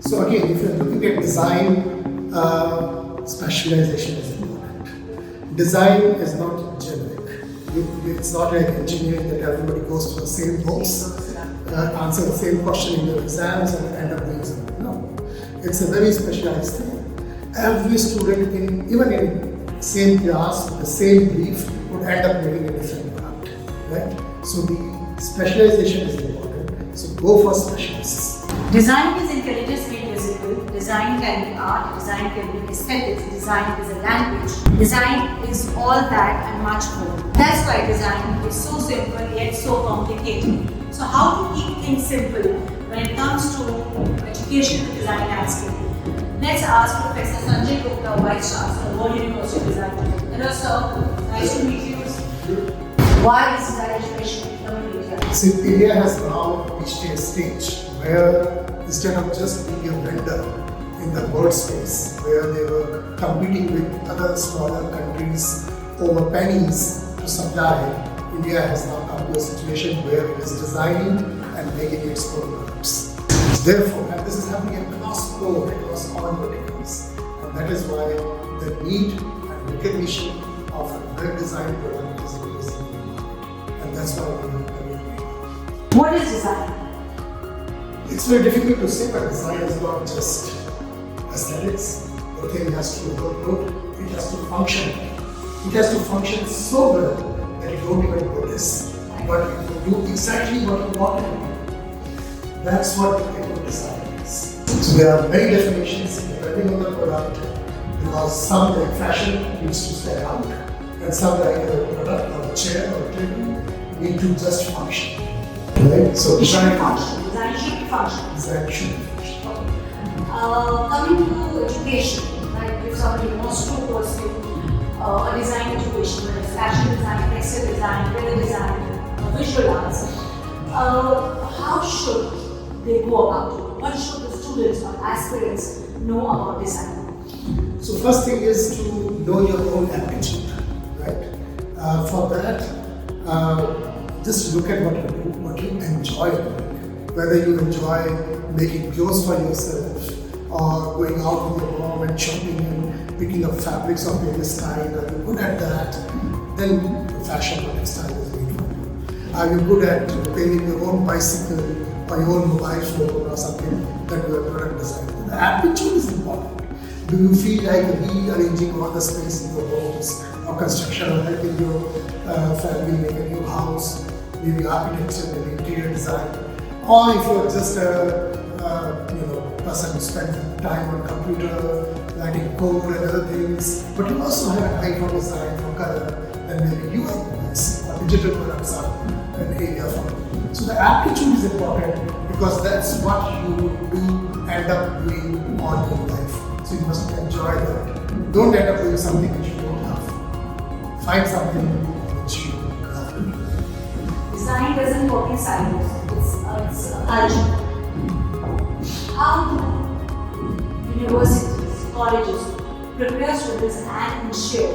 So again, if you're looking at design, specialization is important. Design is not generic. It's not like engineering that everybody goes to the same books, answer the same question in their exams and end up doing something. No, it's a very specialized thing. Every student, even in same class with the same brief, would end up making a different product, right? So the specialization is important. So go for specialists. Design is intelligence made visible. Design can be art. Design can be aesthetics. Design is a language. Design is all that and much more. That's why design is so simple yet so complicated. So how to keep things simple when it comes to education and design landscape? Let's ask Professor Sanjay Gupta, Vice Chancellor, World University of Design. Hello sir, nice to meet you. Why is design education becoming easier? See, India has now reached a stage where instead of just being a vendor in the world space, where they were competing with other smaller countries over pennies to supply, India has now come to a situation where it is designing and making its own products. Therefore, and this is happening across the board, across all verticals, and that is why the need and recognition of a well-designed product is increasing, and that's why we are doing it. What is design? It's very difficult to say, but design is not just aesthetics. The thing has to look good, it has to function. It has to function so well that you don't even notice, but it will do exactly what you want it to do. That's what good design is. So there are many definitions depending on the product, because some like fashion needs to stand out, and some like a product or a chair or a table need to just function. Right? So Design function. Design should be function. Design should be function. Coming to education, like if somebody wants to pursue a design education, whether it's fashion design, textile design, weather design, visual arts, how should they go about it? What should the students or aspirants know about design? So first thing is to know your own aptitude, right? For that, just look at what you do, what you enjoy doing. Whether you enjoy making clothes for yourself, or going out with your mom and shopping and picking up fabrics of various kind, are you good at that? Then fashion or textile is made for you. Are you good at repairing your own bicycle or your own mobile phone or something? That you are product design. The aptitude is important. Do you feel like rearranging all the space in your homes, or construction, or helping your family make a new house, maybe architecture, maybe interior design, or if you're just a person who spends time on computer, writing code and other things, but you also have an eye for design, for color, then maybe UI UX or digital products are an area for you. So the aptitude is important because that's what you would do, end up doing all your life. So you must enjoy that. Don't end up doing something which you don't love. Find something which you love to do. Design doesn't work in silos. It's a culture. How do universities, colleges prepare students and ensure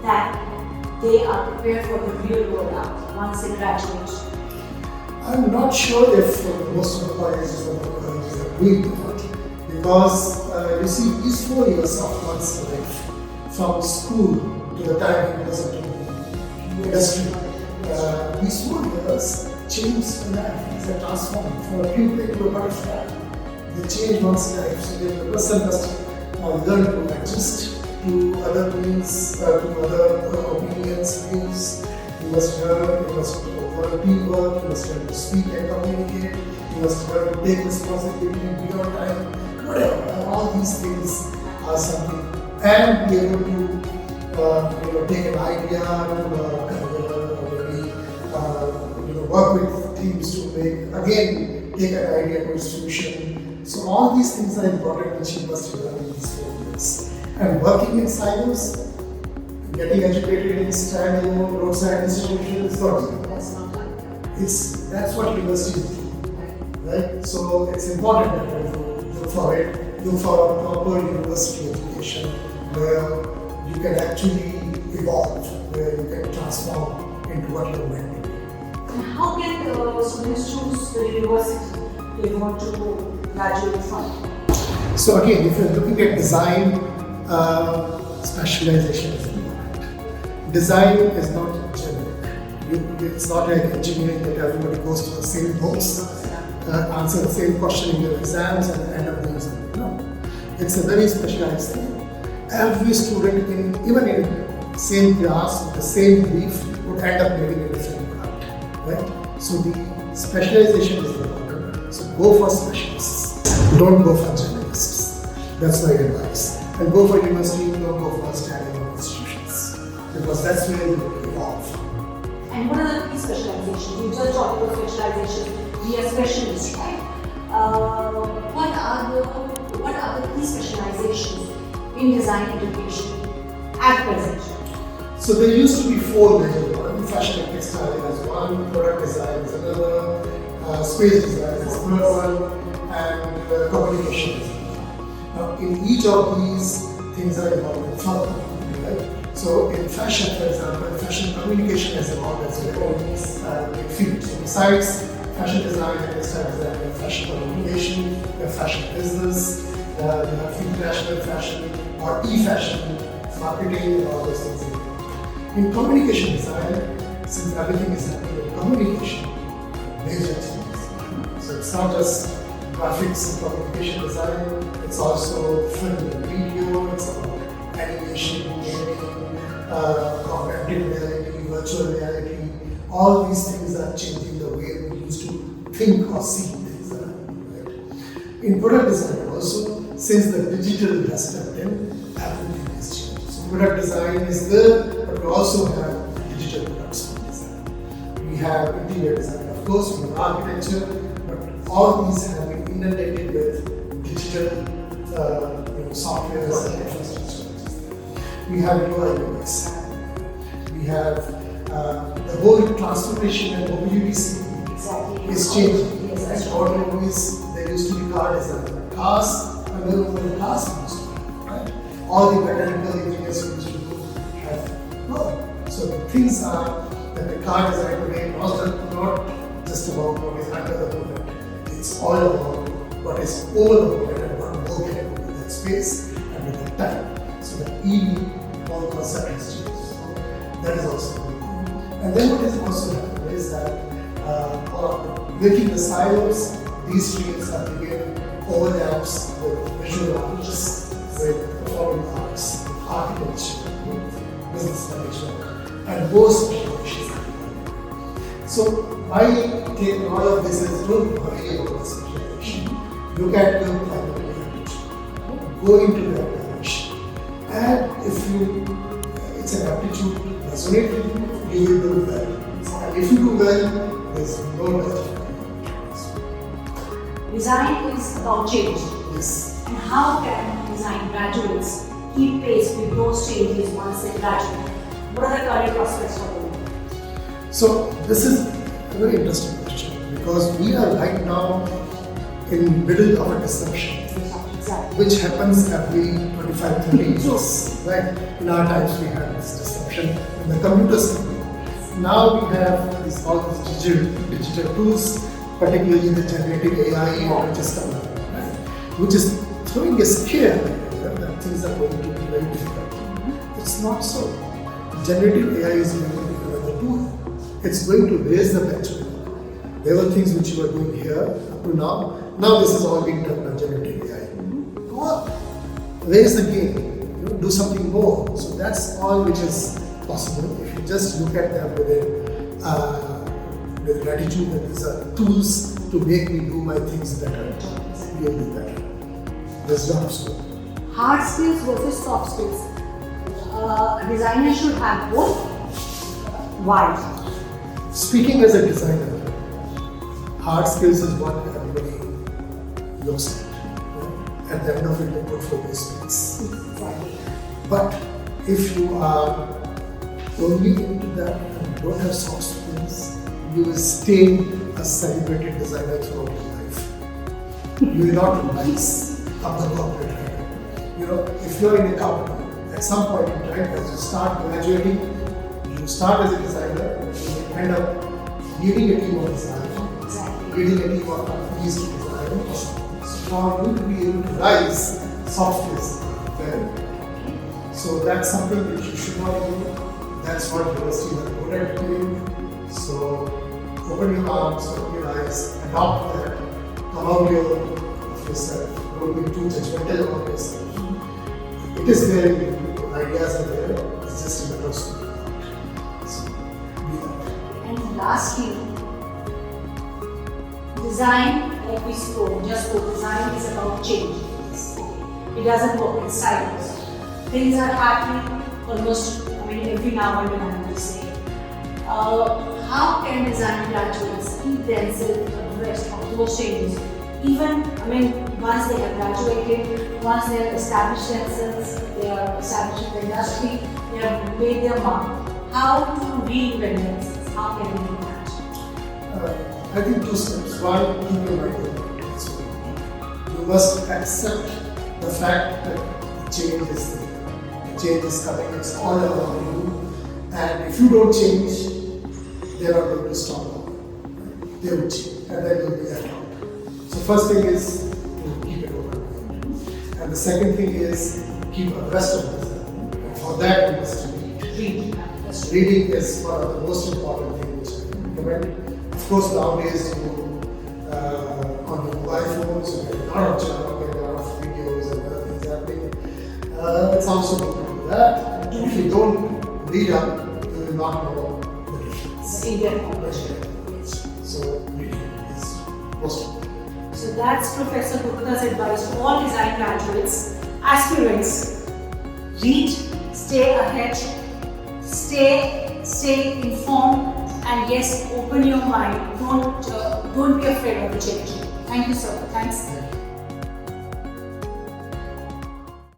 that they are prepared for the real world out once they graduate? I'm not sure if most of the colleges are doing that, because you see, these 4 years of one's life, from school to the time he goes into the industry, these 4 years change the life. They transform from a pupil to a butterfly. They change one's life. So the person must learn to adjust to other means, to other opinions, views. You must learn, you must learn teamwork, you must learn to speak and communicate, you must learn to take responsibility beyond time, whatever. All these things are something. And be able to take an idea to maybe work with teams to take an idea to a solution. So all these things are important which you must learn in these 4 years. And working in silos, getting educated in standalone roadside institutions is not easy. That's not like that. That's what universities do, right? So it's important that you look for it, look for a proper university education where you can actually evolve, where you can transform into what you're meant to be. And how can students choose the university they want to graduate from? So again, if you're looking at design, specialization is important. Design is not generic. It's not like engineering that everybody goes to the same books, answer the same question in your exams and end up doing something. No, it's a very specialized thing. Every student, even in same class with the same belief, would end up making a different product, right? So the specialization is important. So go for specialists. Don't go for generalists. That's my advice. And go for university, don't go for standing institutions. Because that's where you evolve. And what are the key specializations? You just talked about specializations. We are specialists, right? What are the key specializations in design education at present? So there used to be 4 major ones. Fashion and textile is one, product design is another, space design is another one, and communication is another. Now, in each of these, things are evolving further, right? So in fashion, for example, fashion communication has evolved as a whole big field. So besides fashion design and textile design, we have fashion communication, we have fashion business, we have international fashion or e-fashion, marketing, and all those things. In communication design, since everything is happening in communication, major changes. So it's not just graphics and communication design, it's also film and video, it's about animation, gaming, augmented reality, virtual reality. All these things are changing the way we used to think or see things. Right? In product design also, since the digital has stepped in, everything has changed. So product design is there, but we also have digital products for design. We have interior design, of course, we have architecture, but all these have been inundated with digital software and infrastructure. We have UI UX. We have the whole transportation and mobility scene is changing. Yes, automobiles, there used to be car design. Cars, I don't know what the cars used to be, right? All the mechanical engineers who used to do have no. So the things are that the car design today is not just about what is under the hood. It's all about what is over the hood and what more can do with that space and with that time. So the EV whole concept has changed. So that is also good. And then what is also happening is that making the silos, these streams have become overlaps with visual arts, with performing arts, with architecture, with business management, and those specializations. So my take on all of this is don't worry about the specialization. Look at your primary aptitude. Go into that direction. And if it's an aptitude resonate with you, you will do well. And if you do well, there's no doubt. Design is about change. Yes. And how can design graduates keep pace with those changes once they graduate? What are the career prospects for them? So this is a very interesting question because we are right now in middle of a disruption, Exactly. which happens every 25-30 years. Right? In our times we had this disruption in the computer system. Now we have all these digital tools, particularly the generative AI, which is coming, right? Which is throwing a scare that things are going to be very difficult. It's not so. Generative AI is going to be another tool. It's going to raise the benchmark. There were things which you were doing here up to now. Now this is all being done by generative AI. Go on, raise the game, do something more. So that's all which is possible if you just look at them with gratitude that these are tools to make me do my things better, really better. There's not so. Hard skills versus soft skills. A designer should have both. Why? Speaking as a designer, hard skills is what everybody looks at. At the end of it, the portfolio speaks. Exactly. But if you are only into that and don't have soft skills, you will stay a celebrated designer throughout your life. You will not rise up the corporate ladder. If you're in a company, at some point in time, as you start graduating, you start as a designer, and you will end up leading a team of designers, leading a team of companies to design or something. for you to be able to rise soft skills very well. So that's something which you should not do. That's what universities are good at doing. So open your arms, open your eyes, adopt that, come out of yourself. Don't be too judgmental of yourself. It is there, ideas are there, it's just a matter of speaking out. So be that. And lastly, design, like we spoke, design is about change. It doesn't work in silos. Things are happening almost, every now and then, I would say. How can design graduates keep themselves abreast of those changes? Even, once they have graduated, once they have established themselves, they are established in the industry, they have made their mark. How to reinvent themselves? How can we do that? I think two steps. One, keep your mind open. You must accept the fact that the change is there. The change is coming, it's all around you. And if you don't change, they are going to stop. They will change, and then you'll be left out. So first thing is to keep it open. And the second thing is keep abreast of this. And for that you must read. Reading is one of the most important things which I recommend. Of course, nowadays on your mobile phones you get a lot of junk, you get a lot of videos and other things happening. It's also good to do that. If you don't read up, you will not know the difference. So reading is most important. So that's Professor Gupta's advice to all design graduates, aspirants. Read, stay ahead, stay informed, and yes, open your mind. Don't be afraid of the change. Thank you, sir. Thanks.